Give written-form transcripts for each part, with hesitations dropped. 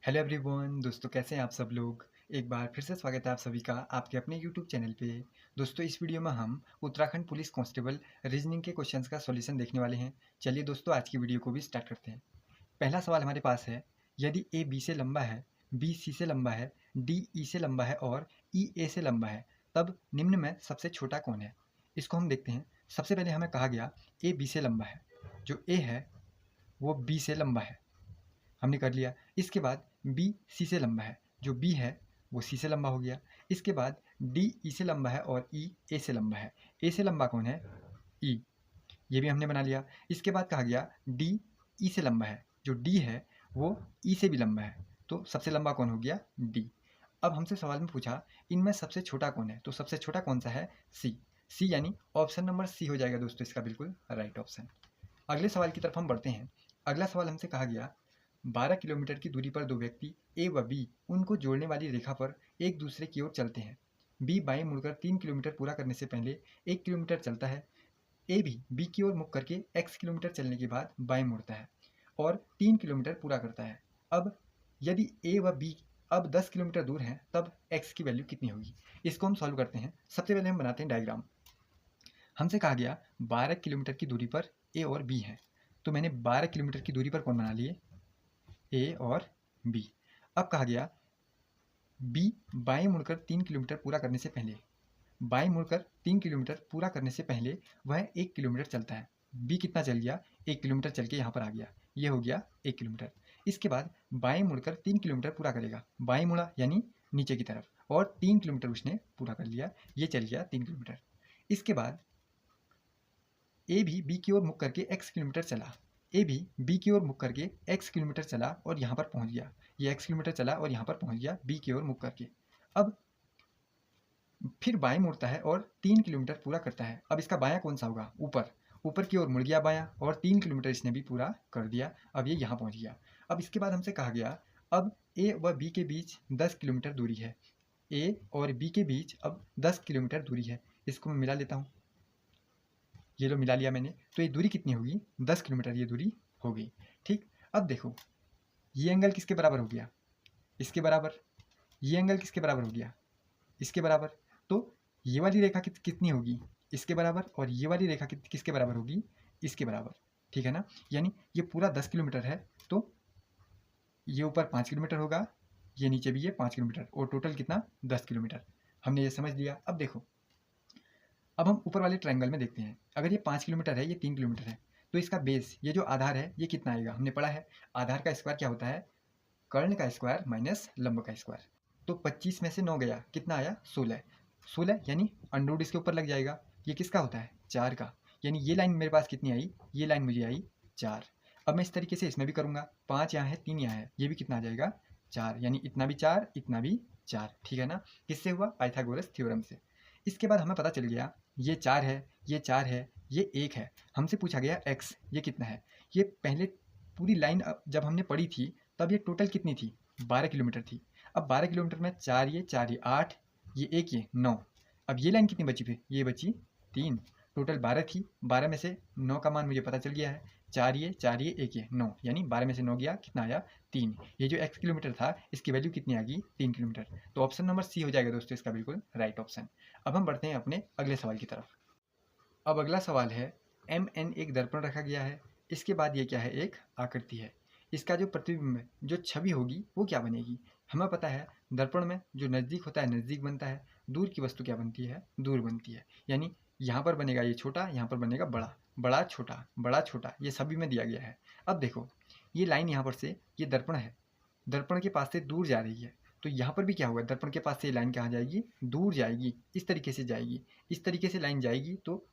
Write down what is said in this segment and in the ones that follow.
Hello everyone, दोस्तों कैसे हैं आप सब लोग। एक बार फिर से स्वागत है आप सभी का आपके अपने यूट्यूब चैनल पे। दोस्तों इस वीडियो में हम उत्तराखंड पुलिस कांस्टेबल रीजनिंग के क्वेश्चंस का सॉल्यूशन देखने वाले हैं। चलिए दोस्तों आज की वीडियो को भी स्टार्ट करते हैं। पहला सवाल हमारे पास है, यदि ए बी से लंबा है, बी सी से लंबा है, डी ई से लंबा है और ई ए से लंबा है, तब निम्न में सबसे छोटा कौन है। इसको हम देखते हैं। सबसे पहले हमें कहा गया ए बी से लंबा है, जो ए है वो बी से लंबा है, हमने कर लिया। इसके बाद बी सी से लंबा है, जो बी है वो सी से लंबा हो गया। इसके बाद डी ई से लंबा है और ई ए से लंबा है। ए से लंबा कौन है? ई, ये भी हमने बना लिया। इसके बाद कहा गया डी ई से लंबा है, जो डी है वो ई से भी लंबा है, तो सबसे लंबा कौन हो गया? डी। अब हमसे सवाल में पूछा इनमें सबसे छोटा कौन है, तो सबसे छोटा कौन सा है? सी। सी यानी ऑप्शन नंबर सी हो जाएगा दोस्तों इसका बिल्कुल राइट ऑप्शन। अगले सवाल की तरफ हम बढ़ते हैं। अगला सवाल हमसे कहा गया 12 किलोमीटर की दूरी पर दो व्यक्ति ए व बी उनको जोड़ने वाली रेखा पर एक दूसरे की ओर चलते हैं। बी बाएं मुड़कर 3 किलोमीटर पूरा करने से पहले 1 किलोमीटर चलता है। ए भी बी की ओर मुख करके x किलोमीटर चलने के बाद बाएं मुड़ता है और 3 किलोमीटर पूरा करता है। अब यदि ए व बी अब 10 किलोमीटर दूर हैं, तब x की वैल्यू कितनी होगी। इसको हम सॉल्व करते हैं। सबसे पहले हम बनाते हैं डायग्राम। हमसे कहा गया 12 किलोमीटर की दूरी पर ए और बी है, तो मैंने 12 किलोमीटर की दूरी पर कौन बना लिए? ए और बी। अब कहा गया बी बाएं मुड़कर 3 किलोमीटर पूरा करने से पहले, बाएं मुड़कर 3 किलोमीटर पूरा करने से पहले वह 1 किलोमीटर चलता है। बी कितना चल गया? 1 किलोमीटर चल के यहाँ पर आ गया, ये हो गया 1 किलोमीटर। इसके बाद बाएं मुड़कर 3 किलोमीटर पूरा करेगा, बाएं मुड़ा यानी नीचे की तरफ, और 3 किलोमीटर उसने पूरा कर लिया, ये चल गया 3 किलोमीटर। इसके बाद ए भी बी की ओर मुख करके x किलोमीटर चला, ए भी बी की ओर मुख करके x किलोमीटर चला और यहाँ पर पहुँच गया। ये x किलोमीटर चला और यहाँ पर पहुँच गया बी की ओर मुख करके। अब फिर बाएं मुड़ता है और 3 किलोमीटर पूरा करता है। अब इसका बायां कौन सा होगा? ऊपर, ऊपर की ओर मुड़ गया बायां और 3 किलोमीटर इसने भी पूरा कर दिया। अब ये यहाँ पहुँच गया। अब इसके बाद हमसे कहा गया अब ए व बी के बीच 10 किलोमीटर दूरी है। ए और बी के बीच अब 10 किलोमीटर दूरी है। इसको मैं मिला लेता हूँ, ये लो मिला लिया मैंने। तो ये दूरी कितनी होगी? 10 किलोमीटर ये दूरी हो गई। ठीक, अब देखो ये एंगल किसके बराबर हो गया? इसके बराबर। ये एंगल किसके बराबर हो गया? इसके बराबर। तो ये वाली रेखा कितनी होगी? इसके बराबर। और ये वाली रेखा किसके बराबर होगी? इसके बराबर। ठीक है ना। यानी ये पूरा 10 किलोमीटर है, तो ये ऊपर 5 किलोमीटर होगा, ये नीचे भी ये 5 किलोमीटर, और टोटल कितना? 10 किलोमीटर। हमने ये समझ लिया। अब देखो, अब हम ऊपर वाले ट्रायंगल में देखते हैं। अगर ये 5 किलोमीटर है, ये 3 किलोमीटर है, तो इसका बेस, ये जो आधार है, ये कितना आएगा? हमने पढ़ा है आधार का स्क्वायर क्या होता है? कर्ण का स्क्वायर माइनस लंब का स्क्वायर। तो 25 में से 9 गया, कितना आया? 16। 16 यानी अंडर इसके ऊपर लग जाएगा। ये किसका होता है? 4 का। यानी ये लाइन मेरे पास कितनी आई? ये लाइन मुझे आई 4। अब मैं इस तरीके से इसमें भी करूँगा। 5 यहाँ है, 3 यहाँ है, ये भी कितना आ जाएगा? 4। यानी इतना भी 4, इतना भी 4। ठीक है ना। किससे हुआ? पाइथागोरस थ्योरम से। इसके बाद हमें पता चल गया ये 4 है, ये 4 है, ये 1 है। हमसे पूछा गया x, ये कितना है? ये पहले पूरी लाइन जब हमने पढ़ी थी तब ये टोटल कितनी थी? 12 किलोमीटर थी। अब 12 किलोमीटर में 4 ये 8, ये 1 ये 9। अब ये लाइन कितनी बची? फिर ये बची 3। टोटल 12 थी, 12 में से 9 का मान मुझे पता चल गया है। 4 ये 1 ये 9, यानी 12 में से 9 गया, कितना आया? 3। ये जो x किलोमीटर था इसकी वैल्यू कितनी आ गई? 3 किलोमीटर। तो ऑप्शन नंबर सी हो जाएगा दोस्तों इसका बिल्कुल राइट ऑप्शन। अब हम बढ़ते हैं अपने अगले सवाल की तरफ। अब अगला सवाल है MN एक दर्पण रखा गया है। इसके बाद ये क्या है? एक आकृति है। इसका जो प्रतिबिंब, जो छवि होगी वो क्या बनेगी? हमें पता है दर्पण में जो नज़दीक होता है नज़दीक बनता है, दूर की वस्तु क्या बनती है? दूर बनती है। यानी यहाँ पर बनेगा ये छोटा, यहाँ पर बनेगा बड़ा, बड़ा छोटा, ये सभी में दिया गया है। अब देखो ये लाइन यहाँ पर से, ये दर्पण है, दर्पण के पास से दूर जा रही है, तो यहाँ पर भी क्या होगा? दर्पण के पास से ये लाइन कहाँ जाएगी? दूर जाएगी, इस तरीके से जाएगी। इस तरीके से लाइन जाएगी, तो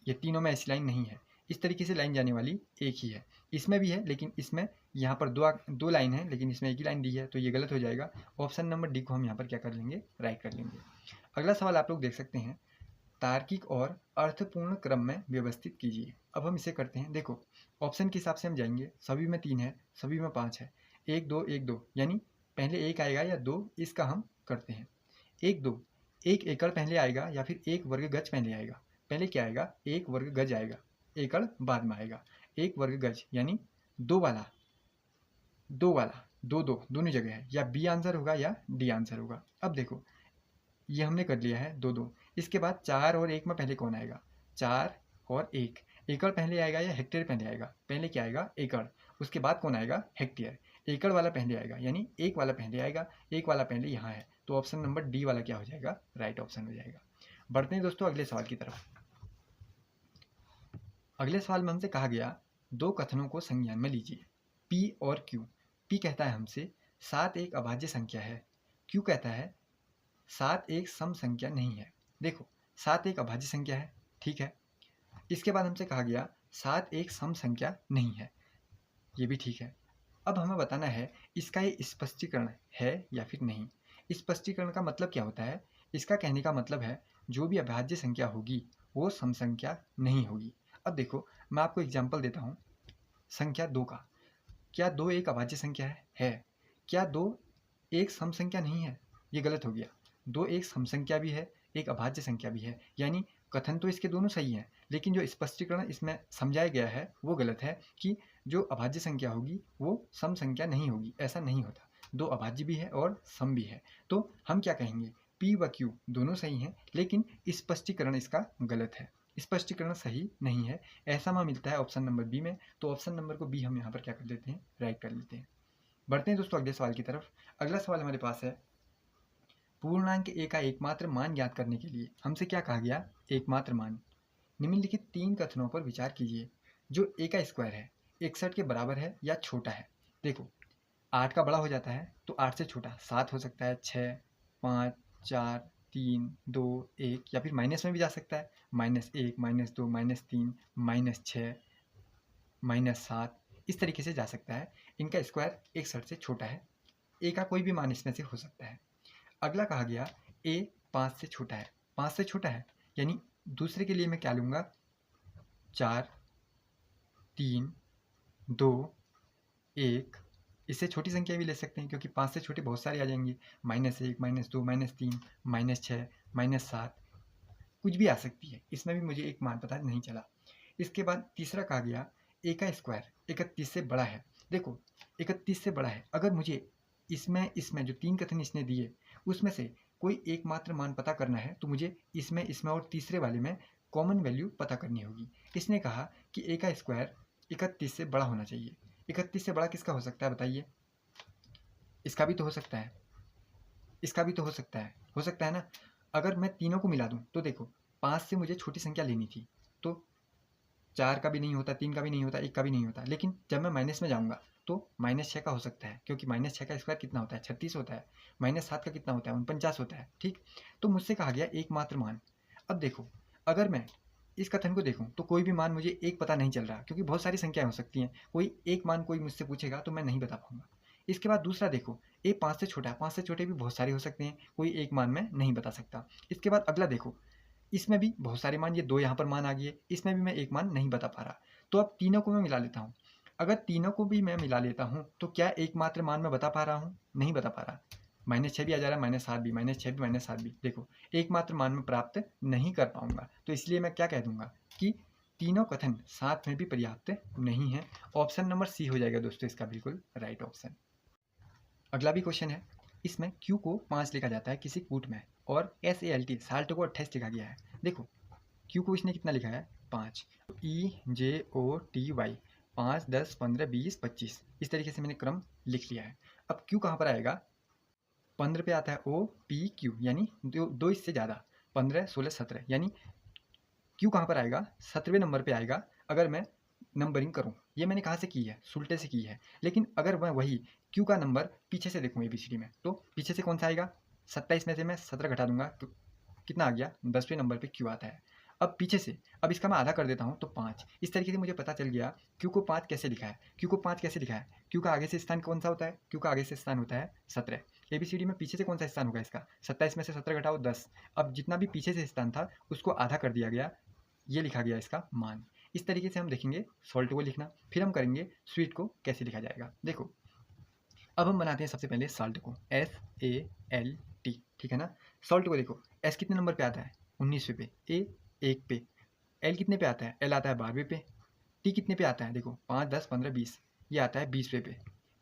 ये तीनों में ऐसी लाइन नहीं है। इस तरीके से लाइन जाने वाली एक ही है। इसमें भी है, लेकिन इसमें यहाँ पर दो लाइन है, लेकिन इसमें एक ही लाइन दी है, तो ये गलत हो जाएगा। ऑप्शन नंबर डी को हम यहाँ पर क्या कर लेंगे? राइट कर लेंगे। अगला सवाल आप लोग देख सकते हैं, तार्किक और अर्थपूर्ण क्रम में व्यवस्थित कीजिए। अब हम इसे करते हैं। देखो ऑप्शन के हिसाब से हम जाएंगे। सभी में 3 है, सभी में 5 है। 1 2 1 2, यानी पहले 1 आएगा या 2, इसका हम करते हैं। 1 2, 1 एकड़ पहले आएगा या फिर 1 वर्ग गज पहले आएगा? पहले क्या आएगा? 1 वर्ग गज आएगा, एकड़ बाद में आएगा। 1 वर्ग गज यानी 2 वाला दो दो दोनों जगह है, या बी आंसर होगा या डी आंसर होगा। अब देखो ये हमने कर लिया है दो दो, इसके बाद 4 और 1 में पहले कौन आएगा, 4 और 1, एकड़ पहले आएगा या हेक्टेयर पहले आएगा, पहले क्या आएगा एकड़, उसके बाद कौन आएगा हेक्टेयर, एकड़ वाला पहले आएगा यानी एक वाला पहले आएगा, एक वाला पहले यहाँ है, तो ऑप्शन नंबर डी वाला क्या हो जाएगा, राइट ऑप्शन हो जाएगा। बढ़ते हैं दोस्तों अगले सवाल की तरफ। अगले सवाल में हमसे कहा गया दो कथनों को संज्ञान में लीजिए, P और Q। P कहता है हमसे 7 एक अभाज्य संख्या है, Q कहता है 7 एक सम संख्या नहीं है। देखो 7 एक अभाज्य संख्या है, ठीक है। इसके बाद हमसे कहा गया 7 एक सम संख्या नहीं है, ये भी ठीक है। अब हमें बताना है इसका ये स्पष्टीकरण है या फिर नहीं। स्पष्टीकरण का मतलब क्या होता है, इसका कहने का मतलब है जो भी अभाज्य संख्या होगी वो सम संख्या नहीं होगी। अब देखो मैं आपको एग्जाम्पल देता हूँ संख्या 2 का। क्या 2 एक अभाज्य संख्या है? क्या 2 एक सम संख्या नहीं है? ये गलत हो गया। 2 एक सम संख्या भी है, एक अभाज्य संख्या भी है, यानी कथन तो इसके दोनों सही हैं, लेकिन जो स्पष्टीकरण इसमें समझाया गया है वो गलत है कि जो अभाज्य संख्या होगी वो सम संख्या नहीं होगी, ऐसा नहीं होता। 2 अभाज्य भी है और सम भी है, तो हम क्या कहेंगे P व Q दोनों सही हैं, लेकिन स्पष्टीकरण इसका गलत है, स्पष्टीकरण सही नहीं है। ऐसा हमें मिलता है ऑप्शन नंबर बी में, तो ऑप्शन नंबर को बी हम यहाँ पर क्या कर देते हैं, राइट कर लेते हैं। बढ़ते हैं दोस्तों अगले सवाल की तरफ। अगला सवाल हमारे पास है पूर्णांक a का एकमात्र मान ज्ञात करने के लिए हमसे क्या कहा गया, एकमात्र मान। निम्नलिखित 3 कथनों पर विचार कीजिए। जो a का स्क्वायर है 61 के बराबर है या छोटा है। देखो 8 का बड़ा हो जाता है तो 8 से छोटा 7 हो सकता है, 6, 5, 4, 3, 2, 1, या फिर माइनस में भी जा सकता है, -1, -2, -3, -6, -7, इस तरीके से जा सकता है। इनका स्क्वायर 61 से छोटा है, a का कोई भी मान इसमें से हो सकता है। अगला कहा गया a 5 से छोटा है, 5 से छोटा है यानी दूसरे के लिए मैं क्या लूँगा, 4, 3, 2, 1, इससे छोटी संख्या भी ले सकते हैं क्योंकि 5 से छोटे बहुत सारे आ जाएंगे, -1, -2, -3, -6, -7, कुछ भी आ सकती है, इसमें भी मुझे एक मान पता नहीं चला। इसके बाद तीसरा कहा गया a का स्क्वायर 31 से बड़ा है। देखो 31 से बड़ा है, अगर मुझे इसमें जो 3 कथन इसने दिए उसमें से कोई एकमात्र मान पता करना है तो मुझे इसमें और तीसरे वाले में कॉमन वैल्यू पता करनी होगी। इसने कहा कि a का स्क्वायर 31 से बड़ा होना चाहिए। 31 से बड़ा किसका हो सकता है बताइए, इसका भी तो हो सकता है, इसका भी तो हो सकता है ना। अगर मैं तीनों को मिला दूं तो देखो 5 से मुझे छोटी संख्या लेनी थी, तो 4 का भी नहीं होता, 3 का भी नहीं होता, 1 का भी नहीं होता, लेकिन जब मैं माइनस में जाऊंगा तो -6 का हो सकता है, क्योंकि -6 का स्क्वायर कितना होता है, 36 होता है, -7 का कितना होता है, 49 होता है, ठीक। तो मुझसे कहा गया एकमात्र मान। अब देखो अगर मैं इस कथन को देखूं तो कोई भी मान मुझे एक पता नहीं चल रहा, क्योंकि बहुत सारी संख्याएं हो सकती हैं, कोई एक मान कोई मुझसे पूछेगा तो मैं नहीं बता पाऊंगा। इसके बाद दूसरा देखो ए 5 से छोटा है, 5 से छोटे भी बहुत सारे हो सकते हैं, कोई एक मान में नहीं बता सकता। इसके बाद अगला देखो इसमें भी बहुत सारे मान, ये 2 यहाँ पर मान आ गए, इसमें भी मैं एक मान नहीं बता पा रहा। तो अब तीनों को मैं मिला लेता हूँ, अगर तीनों को भी मैं मिला लेता हूँ तो क्या एकमात्र मान मैं बता पा रहा हूँ, नहीं बता पा रहा। -6 भी आ जा रहा है, -7 भी, -6 भी, -7 भी, देखो एकमात्र मान में प्राप्त नहीं कर पाऊंगा, तो इसलिए मैं क्या कह दूंगा कि तीनों कथन साथ में भी पर्याप्त नहीं है। ऑप्शन नंबर सी हो जाएगा दोस्तों इसका बिल्कुल राइट ऑप्शन। अगला भी क्वेश्चन है, इसमें Q को 5 लिखा जाता है किसी कूट में और SALT साल्ट को 28 लिखा गया है। देखो Q को इसने कितना लिखा है 5, EJOTY 5, 10, 15, 20, 25, इस तरीके से मैंने क्रम लिख लिया है। अब Q कहाँ पर आएगा, 15 पे आता है OPQ, यानी दो इससे ज़्यादा, 15, 16, 17, यानी Q कहाँ पर आएगा 17वें नंबर पे आएगा। अगर मैं नंबरिंग करूँ, ये मैंने कहाँ से की है, सुलटे से की है, लेकिन अगर मैं वही Q का नंबर पीछे से देखूँ ABCD में, तो पीछे से कौन सा आएगा, 27 में से मैं 17 घटा दूंगा तो कितना आ गया, 10वें नंबर पे Q आता है। अब पीछे से, अब इसका मैं आधा कर देता हूँ तो 5। इस तरीके से मुझे पता चल गया Q को 5 कैसे लिखा है। Q को 5 कैसे लिखा है, Q का आगे से स्थान कौन सा होता है, Q का आगे से स्थान होता है 17। ABCD में पीछे से कौन सा स्थान होगा इसका, 27 में से 17 घटाओ 10। अब जितना भी पीछे से स्थान था उसको आधा कर दिया गया, ये लिखा गया इसका मान। इस तरीके से हम देखेंगे सॉल्ट को लिखना, फिर हम करेंगे स्वीट को कैसे लिखा जाएगा। देखो अब हम बनाते हैं सबसे पहले सॉल्ट को, SALT, ठीक है ना। सॉल्ट को देखो S कितने नंबर पे आता है, 19वें पे, A 1 पे, L कितने पे आता है, L आता है 12वें पे, T कितने पे आता है, देखो 5, 10, 15, 20, ये आता है 20वें पे,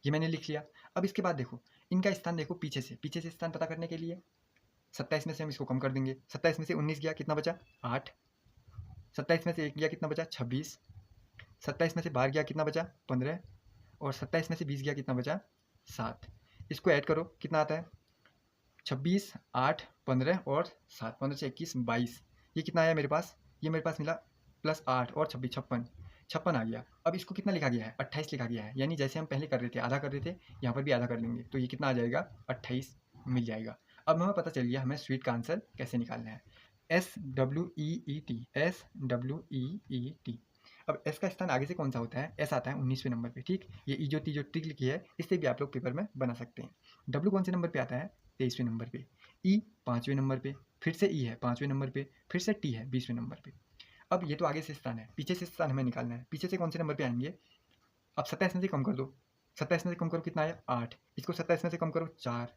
ये मैंने लिख लिया। अब इसके बाद देखो इनका स्थान देखो पीछे से स्थान पता करने के लिए 27 में से हम इसको कम कर देंगे। 27 में से 19 गया, कितना बचा 8। 27 में से 1 गया, कितना बचा 26। 27 में से 12 गया, कितना बचा 15। और 27 में से 20 गया, कितना बचा 7। इसको ऐड करो, कितना आता है 26, 8, 15 और 7। 15 से 21, 22। ये कितना आया मेरे पास, ये मेरे पास मिला प्लस 8 और 26, 56 आ गया। अब इसको कितना लिखा गया है 28 लिखा गया है, यानी जैसे हम पहले कर रहे थे आधा कर रहे थे, यहाँ पर भी आधा कर लेंगे तो ये कितना आ जाएगा 28 मिल जाएगा। अब हमें पता चल गया हमें स्वीट का आंसर कैसे निकालना है। SWEET। अब एस का स्थान आगे से कौन सा होता है, एस आता है 19वें नंबर पे। ठीक, ये ई जो ट्रिक लिखी है इससे भी आप लोग पेपर में बना सकते हैं। डब्ल्यू कौन से नंबर पे आता है 23वें नंबर पे। ई 5वें नंबर पे, फिर से ई है 5वें नंबर पे, फिर से टी है 20वें नंबर पे। अब ये तो आगे से स्थान है, पीछे से स्थान हमें निकालना है। पीछे से कौन से नंबर पे आएंगे, अब 27 में से कम कर दो। 27 में से कम करो, कितना आया 8। इसको 27 में से कम करो 4।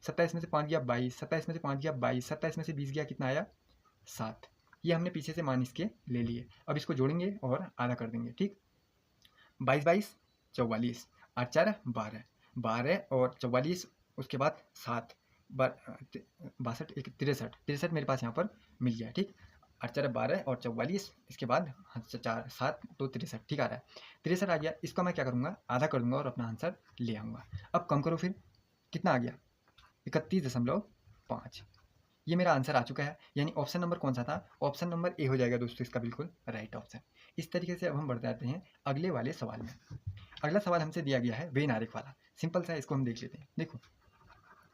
27 में से 5 गया 22। 27 में से 5 गया 22। 27 में से 20 गया, कितना आया 7। ये हमने पीछे से मान इसके ले लिए। अब इसको जोड़ेंगे और आधा कर देंगे। ठीक, 22 22 44, 8 4 12, 12 और 44, उसके बाद 7, 62 एक 63 मेरे पास यहाँ पर मिल गया। ठीक, 8 4 12 और 44, इसके बाद 4 7 तो 63। ठीक आ रहा है, 63 आ गया। इसको मैं क्या करूँगा आधा कर दूंगा और अपना आंसर ले आऊँगा। अब कम करो, फिर कितना आ गया 31.5। ये मेरा आंसर आ चुका है, यानी ऑप्शन नंबर कौन सा था, ऑप्शन नंबर ए हो जाएगा दोस्तों इसका बिल्कुल राइट ऑप्शन। इस तरीके से अब हम बढ़ जाते हैं अगले वाले सवाल में। अगला सवाल हमसे दिया गया है वेन आरेख वाला, सिंपल सा है, इसको हम देख लेते हैं। देखो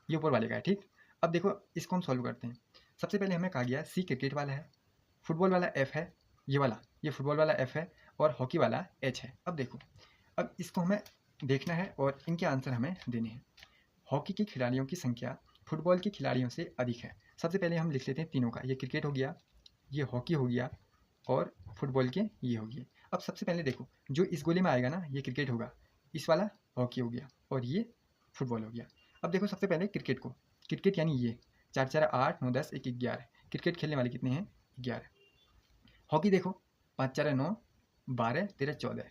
ये ऊपर वाले का है। ठीक, अब देखो इसको हम सॉल्व करते हैं। सबसे पहले हमें कहा गया सी क्रिकेट वाला है, फुटबॉल वाला एफ है, ये वाला ये फुटबॉल वाला एफ है और हॉकी वाला एच है। अब देखो अब इसको हमें देखना है और इनके आंसर हमें देने हैं। हॉकी के खिलाड़ियों की संख्या फुटबॉल के खिलाड़ियों से अधिक है। सबसे पहले हम लिख लेते हैं तीनों का, ये क्रिकेट हो गया, ये हॉकी हो गया और फुटबॉल के ये हो गए। अब सबसे पहले देखो जो इस गोले में आएगा ना ये क्रिकेट होगा, इस वाला हॉकी हो गया और ये फुटबॉल हो गया। अब देखो सबसे पहले क्रिकेट को, क्रिकेट यानी ये 4 4 8 9 10 1 11, क्रिकेट खेलने वाले कितने हैं 11। हॉकी देखो 5 4 9 12 13 14,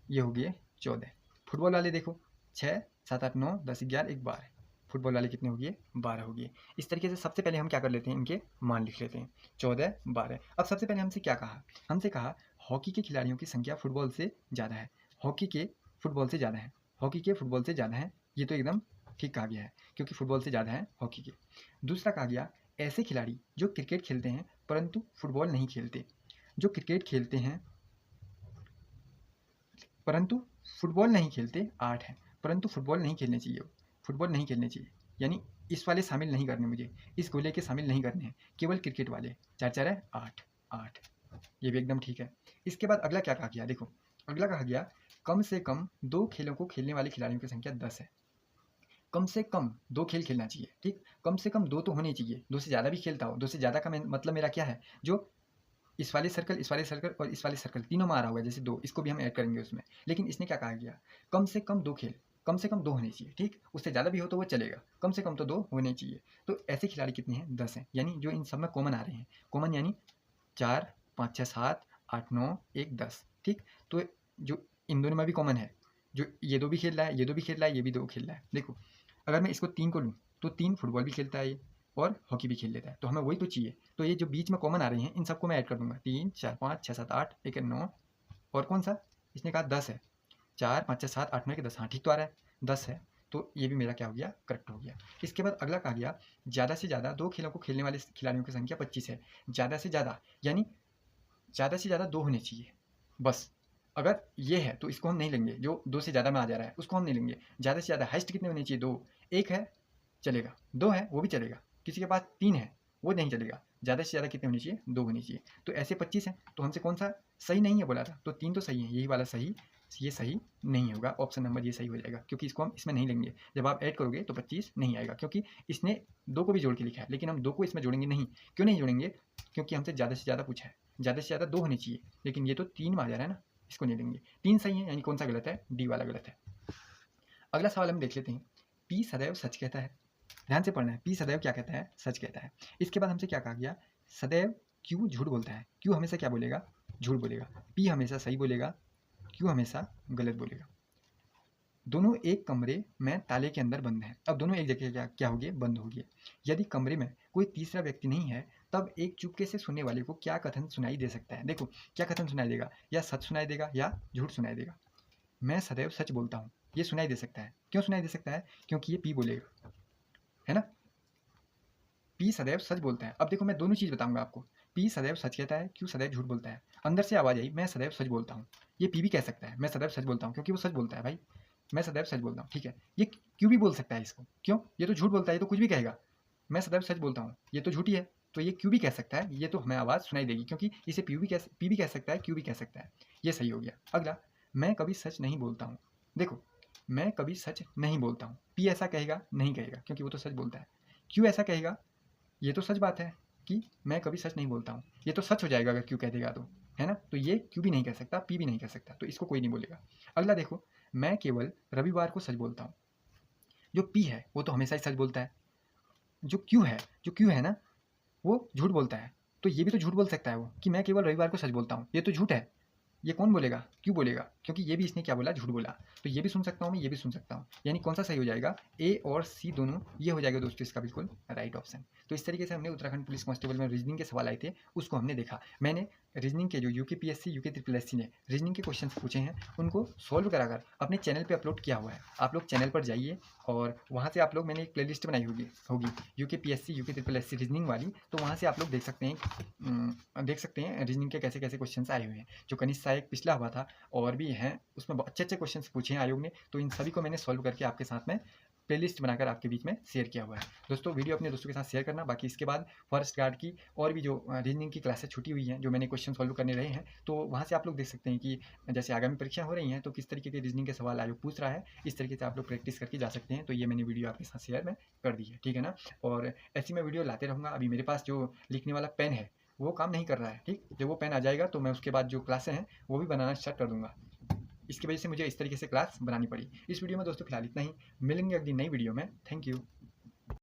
ये हो गए 14। फुटबॉल वाले देखो 6 7 8 9 10 11 1 12, फुटबॉल वाले कितने हो गए 12 हो गए। इस तरीके से सबसे पहले हम क्या कर लेते हैं इनके मान लिख लेते हैं 14 12। अब सबसे पहले हमसे क्या कहा, हमसे कहा हॉकी के खिलाड़ियों की संख्या फुटबॉल से ज़्यादा है, हॉकी के फुटबॉल से ज़्यादा है, हॉकी के फुटबॉल से ज़्यादा है। ये तो एकदम ठीक कहा गया है क्योंकि फुटबॉल से ज़्यादा है हॉकी के। दूसरा कहा गया ऐसे खिलाड़ी जो क्रिकेट खेलते हैं परंतु फुटबॉल नहीं खेलते, जो क्रिकेट खेलते हैं परंतु फुटबॉल नहीं खेलते 8 है, परंतु फुटबॉल नहीं खेलने चाहिए, फुटबॉल नहीं खेलने चाहिए, यानी इस वाले शामिल नहीं करने, मुझे इस गोले के शामिल नहीं करने हैं, केवल क्रिकेट वाले 4 4 है 8 8। ये भी एकदम ठीक है। इसके बाद अगला क्या कहा गया, देखो अगला कहा गया कम से कम 2 खेलों को खेलने वाले खिलाड़ियों की संख्या 10 है। कम से कम 2 खेल खेलना चाहिए। ठीक, कम से कम 2 तो होने चाहिए, 2 से ज़्यादा भी खेलता हो। 2 से ज़्यादा का मतलब मेरा क्या है, जो इस वाले सर्कल और इस वाले सर्कल तीनों में आ रहा होगा, जैसे 2, इसको भी हम ऐड करेंगे उसमें। लेकिन इसने क्या कहा गया कम से कम 2 खेल, कम से कम 2 होने चाहिए। ठीक, उससे ज़्यादा भी हो तो वो चलेगा, कम से कम तो 2 होने चाहिए। तो ऐसे खिलाड़ी कितने हैं 10 हैं, यानी जो इन सब में कॉमन आ रहे हैं, कॉमन यानी 4 5 6 7 8 9 1 10। ठीक, तो जो इन दोनों में भी कॉमन है, जो ये 2 भी खेल रहा है, ये 2 भी खेल रहा है, ये भी 2 खेल रहा है। देखो अगर मैं इसको 3 को लूँ तो 3 फुटबॉल भी खेलता है ये और हॉकी भी खेल लेता है, तो हमें वही तो चाहिए। तो ये जो बीच में कॉमन आ रहे हैं इन सबको मैं ऐड कर दूंगा, 3 4 5 6 7 8 1 9 और कौन सा इसने कहा 10 है, 4 5 6 7 8 9 10। हाँ ठीक तो आ रहा है 10 है, तो ये भी मेरा क्या हो गया करेक्ट हो गया। इसके बाद अगला कहा गया ज़्यादा से ज़्यादा 2 खेलों को खेलने वाले खिलाड़ियों की संख्या 25 है। ज़्यादा से ज़्यादा यानी ज़्यादा से ज़्यादा 2 होने चाहिए बस। अगर ये है तो इसको हम नहीं लेंगे, जो 2 से ज़्यादा में आ जा रहा है उसको हम नहीं लेंगे। ज़्यादा से ज़्यादा हाइस्ट कितने होने चाहिए 2, 1 है चलेगा, 2 है वो भी चलेगा, किसी के पास 3 है वो नहीं चलेगा। ज़्यादा से ज़्यादा कितने होने चाहिए 2 होने चाहिए। तो ऐसे 25 हैं, तो हमसे कौन सा सही नहीं है बोला था, तो 3 तो सही है, यही वाला सही, ये सही नहीं होगा, ऑप्शन नंबर ये सही हो जाएगा क्योंकि इसको हम इसमें नहीं लेंगे। जब आप ऐड करोगे तो 25 नहीं आएगा क्योंकि इसने 2 को भी जोड़ के लिखा है, लेकिन हम 2 को इसमें जोड़ेंगे नहीं। क्यों नहीं जोड़ेंगे, क्योंकि हमसे ज़्यादा से ज़्यादा पूछा है, ज़्यादा से ज़्यादा 2 होने चाहिए, लेकिन ये तो 3 में आ जा रहा है ना, इसको नहीं लेंगे। 3 सही है, यानी कौन सा गलत है, डी वाला गलत है। अगला सवाल हम देख लेते हैं, पी सदैव सच कहता है। ध्यान से पढ़ना है, पी सदैव क्या कहता है, सच कहता है। इसके बाद हमसे क्या कहा गया, सदैव क्यू झूठ बोलता है। क्यू हमेशा क्या बोलेगा, झूठ बोलेगा। पी हमेशा सही बोलेगा, क्यू हमेशा गलत बोलेगा। दोनों एक कमरे में ताले के अंदर बंद हैं। अब दोनों एक जगह क्या हो गए, बंद हो गए। यदि कमरे में कोई तीसरा व्यक्ति नहीं है तब एक चुपके से सुनने वाले को क्या कथन सुनाई दे सकता है। देखो क्या कथन सुनाई देगा, या सच सुनाई देगा या झूठ सुनाई देगा। मैं सदैव सच बोलता हूँ, ये सुनाई दे सकता है। क्यों सुनाई दे सकता है, क्योंकि ये पी बोलेगा, है ना। पी सदैव सच बोलता है। अब देखो मैं दोनों चीज़ बताऊंगा आपको। पी सदैव सच कहता है, क्यों सदैव झूठ बोलता है। अंदर से आवाज़ आई, मैं सदैव सच बोलता हूँ। ये पी भी कह सकता है, मैं सदैव सच बोलता हूँ, क्योंकि वो सच बोलता है भाई। मैं सदैव सच बोलता हूँ, ठीक है। ये क्यों भी बोल सकता है इसको, क्यों, ये तो झूठ बोलता है, ये तो कुछ भी कहेगा। मैं सदैव सच बोलता हूँ, ये तो झूठी है, तो ये क्यों भी कह सकता है, ये तो हमें आवाज़ सुनाई देगी, क्योंकि इसे पी भी कह सकता है, क्यों भी कह सकता है। ये सही हो गया। अगला, मैं कभी सच नहीं बोलता हूँ। देखो मैं कभी सच नहीं बोलता हूँ, पी ऐसा कहेगा नहीं कहेगा, क्योंकि वो तो सच बोलता है। क्यों ऐसा कहेगा, ये तो सच बात है कि मैं कभी सच नहीं बोलता हूँ, ये तो सच हो जाएगा अगर क्यों कह देगा तो, है ना। तो ये क्यों भी नहीं कह सकता, पी भी नहीं कह सकता, तो इसको कोई नहीं बोलेगा। अगला देखो, मैं केवल रविवार को सच बोलता हूँ। जो पी है वो तो हमेशा ही सच बोलता है। जो क्यों है ना, वो झूठ बोलता है। तो ये भी तो झूठ बोल सकता है वो, कि मैं केवल रविवार को सच बोलता हूँ, ये तो झूठ है। ये कौन बोलेगा, क्यों बोलेगा, क्योंकि ये भी इसने क्या बोला, झूठ बोला। तो ये भी सुन सकता हूँ मैं, ये भी सुन सकता हूँ। यानी कौन सा सही हो जाएगा, ए और सी दोनों, ये हो जाएगा दोस्तों इसका बिल्कुल राइट ऑप्शन। तो इस तरीके से हमने उत्तराखंड पुलिस कांस्टेबल में रीजनिंग के सवाल आए थे, उसको हमने देखा। मैंने रीजनिंग के जो यूकेपीएससी UKSSC ने रीजनिंग के क्वेश्चन पूछे हैं उनको सॉल्व कराकर अपने चैनल पर अपलोड किया हुआ है। आप लोग चैनल पर जाइए और वहाँ से आप लोग, मैंने एक प्लेलिस्ट बनाई होगी UKPSC UKSSC रीजनिंग वाली, तो वहाँ से आप लोग देख सकते हैं रीजनिंग के कैसे कैसे क्वेश्चन आए हुए हैं। जो कनिष्ठ सहायक पिछला हुआ था और भी हैं, उसमें अच्छे अच्छे क्वेश्चन पूछे हैं आयोग ने, तो इन सभी को मैंने सॉल्व करके आपके साथ में प्लेलिस्ट बनाकर आपके बीच में शेयर किया हुआ है। दोस्तों वीडियो अपने दोस्तों के साथ शेयर करना। बाकी इसके बाद फॉरेस्ट गार्ड की और भी जो रीजनिंग की क्लासेस छुटी हुई हैं, जो मैंने क्वेश्चन सॉल्व करने रहे हैं, तो वहाँ से आप लोग देख सकते हैं कि जैसे आगामी परीक्षा हो रही हैं तो किस तरीके के रीजनिंग के सवाल आयोग पूछ रहा है, इस तरीके से आप लोग प्रैक्टिस करके जा सकते हैं। तो ये मैंने वीडियो आपके साथ शेयर में कर दी है, ठीक है ना। और ऐसी मैं वीडियो लाते रहूँगा। अभी मेरे पास जो लिखने वाला पेन है वो काम नहीं कर रहा है, ठीक। जब वो पेन आ जाएगा तो मैं उसके बाद जो क्लासें हैं वो भी बनाना स्टार्ट कर दूंगा। इसकी वजह से मुझे इस तरीके से क्लास बनानी पड़ी। इस वीडियो में दोस्तों फिलहाल इतना ही, मिलेंगे अगली नई वीडियो में। Thank you.